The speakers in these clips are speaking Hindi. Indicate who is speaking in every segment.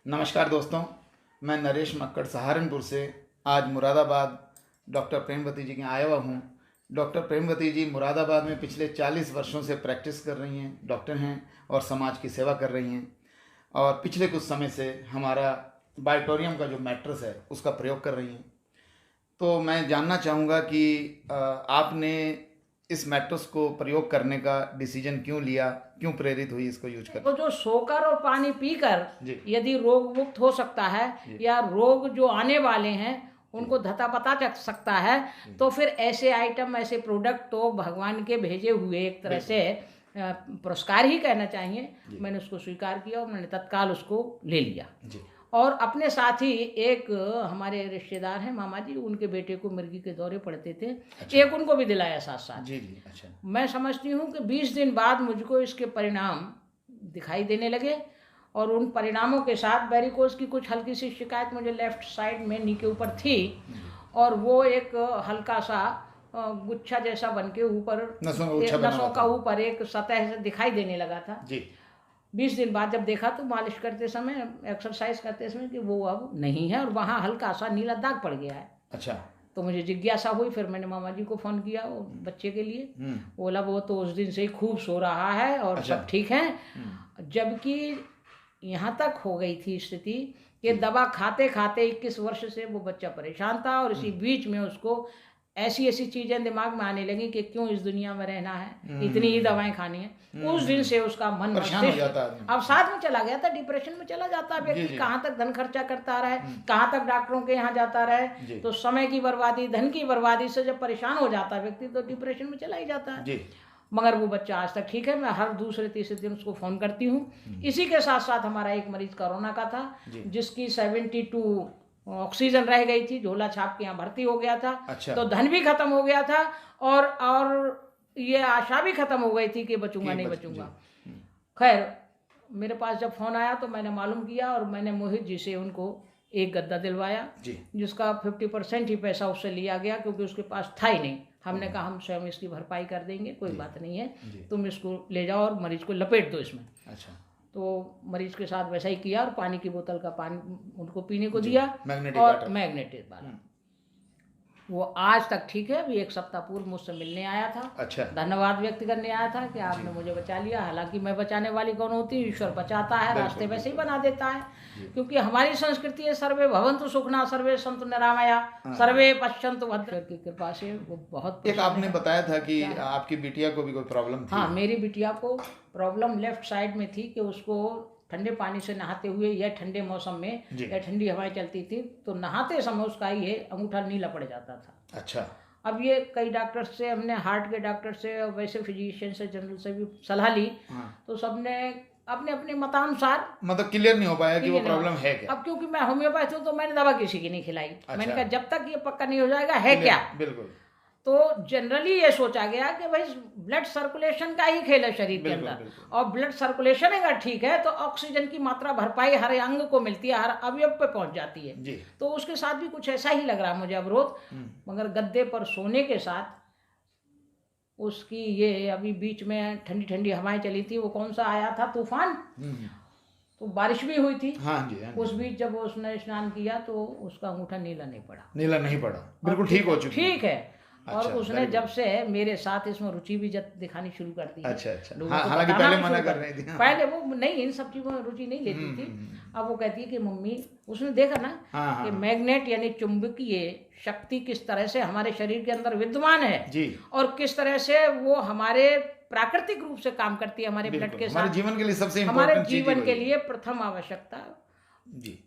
Speaker 1: नमस्कार दोस्तों, मैं नरेश मक्कड़ सहारनपुर से आज मुरादाबाद डॉक्टर प्रेमवती जी के आया हुआ हूँ। डॉक्टर प्रेमवती जी मुरादाबाद में पिछले 40 वर्षों से प्रैक्टिस कर रही हैं, डॉक्टर हैं और समाज की सेवा कर रही हैं। और पिछले कुछ समय से हमारा बायोटोरियम का जो मैट्रेस है उसका प्रयोग कर रही हैं। तो मैं जानना चाहूँगा कि आपने इस मैट्रेस को प्रयोग करने का डिसीजन क्यों लिया, क्यों प्रेरित हुई इसको यूज कर?
Speaker 2: तो जो सोकर और पानी पीकर
Speaker 1: जी।
Speaker 2: यदि रोग मुक्त हो सकता है या रोग जो आने वाले हैं उनको धता पता चल सकता है, तो फिर ऐसे आइटम, ऐसे प्रोडक्ट तो भगवान के भेजे हुए एक तरह से पुरस्कार ही कहना चाहिए। मैंने उसको स्वीकार किया और मैंने तत्काल उसको ले लिया।
Speaker 1: जी।
Speaker 2: और अपने साथ ही एक हमारे रिश्तेदार हैं, मामा जी, उनके बेटे को मिर्गी के दौरे पड़ते थे।
Speaker 1: अच्छा।
Speaker 2: एक उनको भी दिलाया साथ साथ।
Speaker 1: जी जी। अच्छा।
Speaker 2: मैं समझती हूँ कि 20 दिन बाद मुझको इसके परिणाम दिखाई देने लगे और उन परिणामों के साथ वेरिकोज की कुछ हल्की सी शिकायत मुझे लेफ्ट साइड में नी के ऊपर थी और वो एक हल्का सा गुच्छा जैसा बन के ऊपर नसों का ऊपर एक सतह से दिखाई देने लगा था।
Speaker 1: जी।
Speaker 2: 20 दिन बाद जब देखा तो मालिश करते समय, एक्सरसाइज करते समय कि वो अब नहीं है और वहाँ हल्का सा नीला दाग पड़ गया है।
Speaker 1: अच्छा।
Speaker 2: तो मुझे जिज्ञासा हुई, फिर मैंने मामा जी को फ़ोन किया वो बच्चे के लिए। बोला वो तो उस दिन से ही खूब सो रहा है और
Speaker 1: अच्छा।
Speaker 2: सब ठीक है। जबकि यहाँ तक हो गई थी स्थिति कि दवा खाते खाते 21 वर्ष से वो बच्चा परेशान था और इसी बीच में उसको ऐसी ऐसी चीज़ें दिमाग में आने लगी कि क्यों इस दुनिया में रहना है, इतनी ही दवाएं खानी है। उस दिन से उसका मन अब साथ में चला गया था, डिप्रेशन में चला जाता है व्यक्ति। कहाँ तक धन खर्चा करता रहे, कहाँ तक डॉक्टरों के यहाँ जाता रहे, तो समय की बर्बादी, धन की बर्बादी से जब परेशान हो जाता है व्यक्ति तो डिप्रेशन में चला ही जाता है। मगर वो बच्चा आज तक ठीक है। मैं हर दूसरे तीसरे दिन उसको फ़ोन करती हूँ। इसी के साथ साथ हमारा एक मरीज कोरोना का था जिसकी 72 ऑक्सीजन रह गई थी, झोला छाप के यहाँ भर्ती हो गया था। अच्छा। तो धन भी खत्म हो गया था और ये आशा भी खत्म हो गई थी कि बचूंगा नहीं बचूंगा। खैर मेरे पास जब फ़ोन आया तो मैंने मालूम किया और मैंने मोहित जी से उनको एक गद्दा दिलवाया जिसका 50% ही पैसा उससे लिया गया क्योंकि उसके पास था ही नहीं। हमने कहा हम स्वयं इसकी भरपाई कर देंगे, कोई बात नहीं है, तुम इसको ले जाओ और मरीज को लपेट दो इसमें। अच्छा। तो मरीज के साथ वैसा ही किया और पानी की बोतल का पानी उनको पीने को दिया और मैग्नेटिक वाला। वो आज तक ठीक है। अभी एक सप्ताह पूर्व मुझसे मिलने आया था। अच्छा। धन्यवाद व्यक्त करने आया था कि आपने मुझे बचा लिया। हालांकि मैं बचाने वाली कौन होती, ईश्वर बचाता है, रास्ते वैसे ही बना देता है। क्योंकि हमारी संस्कृति है सर्वे भवन्तु सुखिनः, सर्वे सन्तु निरामया, सर्वे पश्यन्तु भद्रं की कृपा से वो बहुत।
Speaker 1: एक आपने बताया था कि आपकी बिटिया को भी कोई प्रॉब्लम थी?
Speaker 2: हाँ, मेरी बिटिया को प्रॉब्लम लेफ्ट साइड में थी कि उसको ठंडे पानी से नहाते हुए या ठंडे मौसम में या ठंडी हवाएं चलती थी तो नहाते समय उसका ये अंगूठा नीला पड़ जाता था। अच्छा। अब ये कई डॉक्टर से, हमने हार्ट के डॉक्टर से और वैसे फिजिशियन से, जनरल से भी सलाह ली। तो सबने अपने अपने मतानुसार
Speaker 1: मतलब क्लियर नहीं हो पाया कि वो प्रॉब्लम है क्या।
Speaker 2: अब क्योंकि मैं होम्योपैथ हूँ तो मैंने दवा किसी की नहीं खिलाई। मैंने कहा जब तक ये पक्का नहीं हो जाएगा है क्या। बिल्कुल। तो जनरली ये सोचा गया कि भाई ब्लड सर्कुलेशन का ही खेल है शरीर के अंदर, और ब्लड सर्कुलेशन अगर ठीक है तो ऑक्सीजन की मात्रा भरपाई हर अंग को मिलती है, हर अवयव पे पहुंच जाती है जी। तो उसके साथ भी कुछ ऐसा ही लग रहा मुझे अवरोध। मगर गद्दे पर सोने के साथ उसकी ये अभी बीच में ठंडी ठंडी हवाएं चली थी, वो कौन सा आया था तूफान, तो बारिश भी हुई थी। हाँ जी, हाँ जी। उस बीच जब उसने स्नान किया तो उसका अंगूठा नीला नहीं पड़ा।
Speaker 1: नीला नहीं पड़ा, बिल्कुल ठीक हो चुकी।
Speaker 2: ठीक है। और अच्छा, उसने जब से मेरे साथ इसमें रुचि भी दिखानी शुरू कर दी।
Speaker 1: अच्छा अच्छा। हालांकि पहले मना कर रही थी।
Speaker 2: पहले वो नहीं, इन सब चीजों में रुचि नहीं लेती थी। अब वो कहती है कि मम्मी, उसने देखा ना कि मैग्नेट यानी चुंबकीय शक्ति किस तरह से हमारे शरीर के अंदर विद्यमान है जी, और किस तरह से वो हमारे प्राकृतिक रूप से काम करती है हमारे ब्लड के साथ।
Speaker 1: हमारे जीवन के लिए सबसे
Speaker 2: हमारे जीवन के लिए प्रथम आवश्यकता जी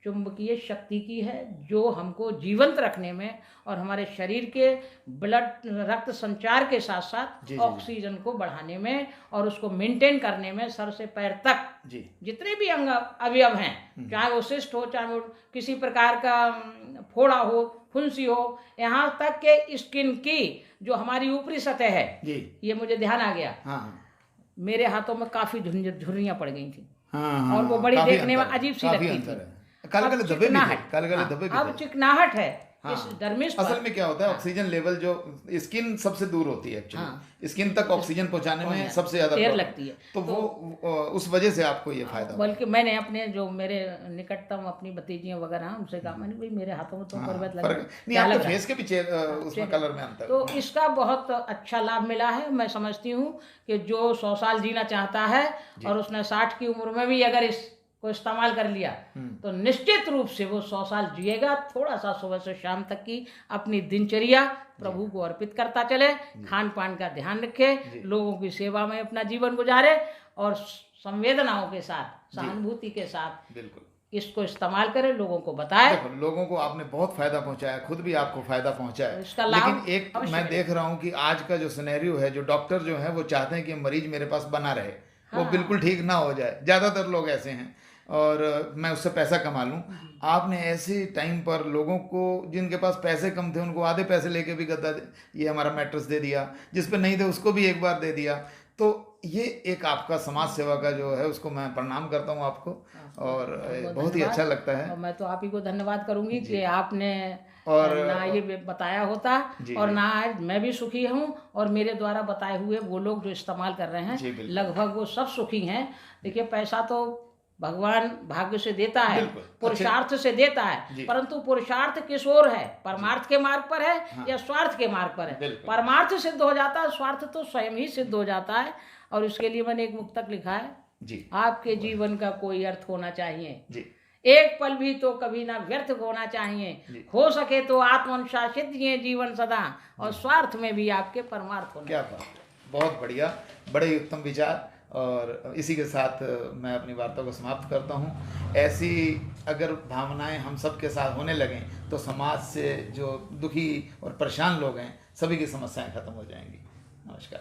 Speaker 2: चुंबकीय शक्ति की है, जो हमको जीवंत रखने में और हमारे शरीर के ब्लड रक्त संचार के साथ साथ ऑक्सीजन को बढ़ाने में और उसको मेंटेन करने में सर से पैर तक जितने भी अंग अवयव हैं, चाहे वो सिस्ट हो, चाहे वो किसी प्रकार का फोड़ा हो, फुंसी हो, यहाँ तक के स्किन की जो हमारी ऊपरी सतह है ये मुझे ध्यान आ गया। मेरे हाथों में काफी झुर्रियां पड़ गई थी और वो बड़ी देखने में अजीब सी लगती थी।
Speaker 1: काले धब्बे भी थे।
Speaker 2: अब चिकनाहट है
Speaker 1: हाँ,
Speaker 2: इस डर्मिस
Speaker 1: असल
Speaker 2: पर।
Speaker 1: में क्या होता है,
Speaker 2: हाँ।
Speaker 1: ऑक्सीजन लेवल जो स्किन सबसे दूर होती है एक्चुअली,
Speaker 2: हाँ।
Speaker 1: स्किन तक ऑक्सीजन पहुंचाने में सबसे ज्यादा
Speaker 2: देर
Speaker 1: प्रॉब्लम
Speaker 2: लगती है।
Speaker 1: तो वो उस वजह से आपको ये फायदा हुआ।
Speaker 2: बल्कि मैंने अपने जो मेरे निकटतम अपनी भतीजियां वगैरह हैं, उनसे कहा, मैंने भाई मेरे हाथों में तो
Speaker 1: हाँ,
Speaker 2: परवत लग
Speaker 1: फर्क
Speaker 2: रहा है,
Speaker 1: नहीं,
Speaker 2: क्या
Speaker 1: आपके
Speaker 2: लग रहा है?
Speaker 1: फेस के पीछे उसमें कलर में अंतर
Speaker 2: तो
Speaker 1: है।
Speaker 2: इसका बहुत अच्छा लाभ मिला है। मैं समझती हूँ कि जो 100 साल जीना चाहता है और उसने 60 की उम्र में भी अगर इसको इस्तेमाल कर लिया तो निश्चित रूप से वो 100 साल जिएगा। थोड़ा सा सुबह से शाम तक की अपनी दिनचर्या प्रभु को अर्पित करता चले, खान पान का ध्यान रखे, लोगों की सेवा में अपना जीवन गुजारे और संवेदनाओं के साथ, सहानुभूति के साथ
Speaker 1: बिल्कुल
Speaker 2: इसको इस्तेमाल करें, लोगों को बताएं।
Speaker 1: देखो, लोगों को आपने बहुत फायदा पहुंचाया, खुद भी आपको फायदा पहुंचा है,
Speaker 2: इसका लाभ
Speaker 1: लेकिन एक मैं देख रहा हूं कि आज का जो सिनेरियो है, जो डॉक्टर जो है वो चाहते हैं कि मरीज मेरे पास बना रहे, वो बिल्कुल ठीक ना हो जाए। ज्यादातर लोग ऐसे हैं और मैं उससे पैसा कमा लूं। आपने ऐसे टाइम पर लोगों को, जिनके पास पैसे कम थे, उनको आधे पैसे लेके भी गद्दा ये हमारा मैट्रेस दे दिया, जिस पे नहीं थे उसको भी एक बार दे दिया। तो ये एक आपका समाज सेवा का जो है, उसको मैं प्रणाम करता हूँ आपको और बहुत ही अच्छा लगता है।
Speaker 2: और मैं तो आप ही को धन्यवाद करूंगी कि आपने
Speaker 1: और
Speaker 2: ना ये बताया होता और ना आज मैं भी सुखी हूँ और मेरे द्वारा बताए हुए वो लोग जो इस्तेमाल कर रहे हैं लगभग वो सब सुखी हैं। देखिए, पैसा तो भगवान भाग्य से देता है, पुरुषार्थ से देता है, परंतु पुरुषार्थ किस ओर है? परमार्थ के मार्ग पर है या स्वार्थ के मार्ग पर है? परमार्थ सिद्ध हो जाता है, स्वार्थ तो स्वयं ही सिद्ध हो जाता है। और उसके लिए मैंने एक मुक्तक लिखा है जी, आपके जीवन का कोई अर्थ होना चाहिए जी, एक पल भी तो कभी ना व्यर्थ होना चाहिए, हो सके तो आत्मानुशासित जिए जीवन सदा और स्वार्थ में भी आपके परमार्थ होना।
Speaker 1: क्या बात, बहुत बढ़िया, बड़े ही उत्तम विचार। और इसी के साथ मैं अपनी वार्ता को समाप्त करता हूँ। ऐसी अगर भावनाएं हम सब के साथ होने लगें तो समाज से जो दुखी और परेशान लोग हैं, सभी की समस्याएं खत्म हो जाएंगी। नमस्कार।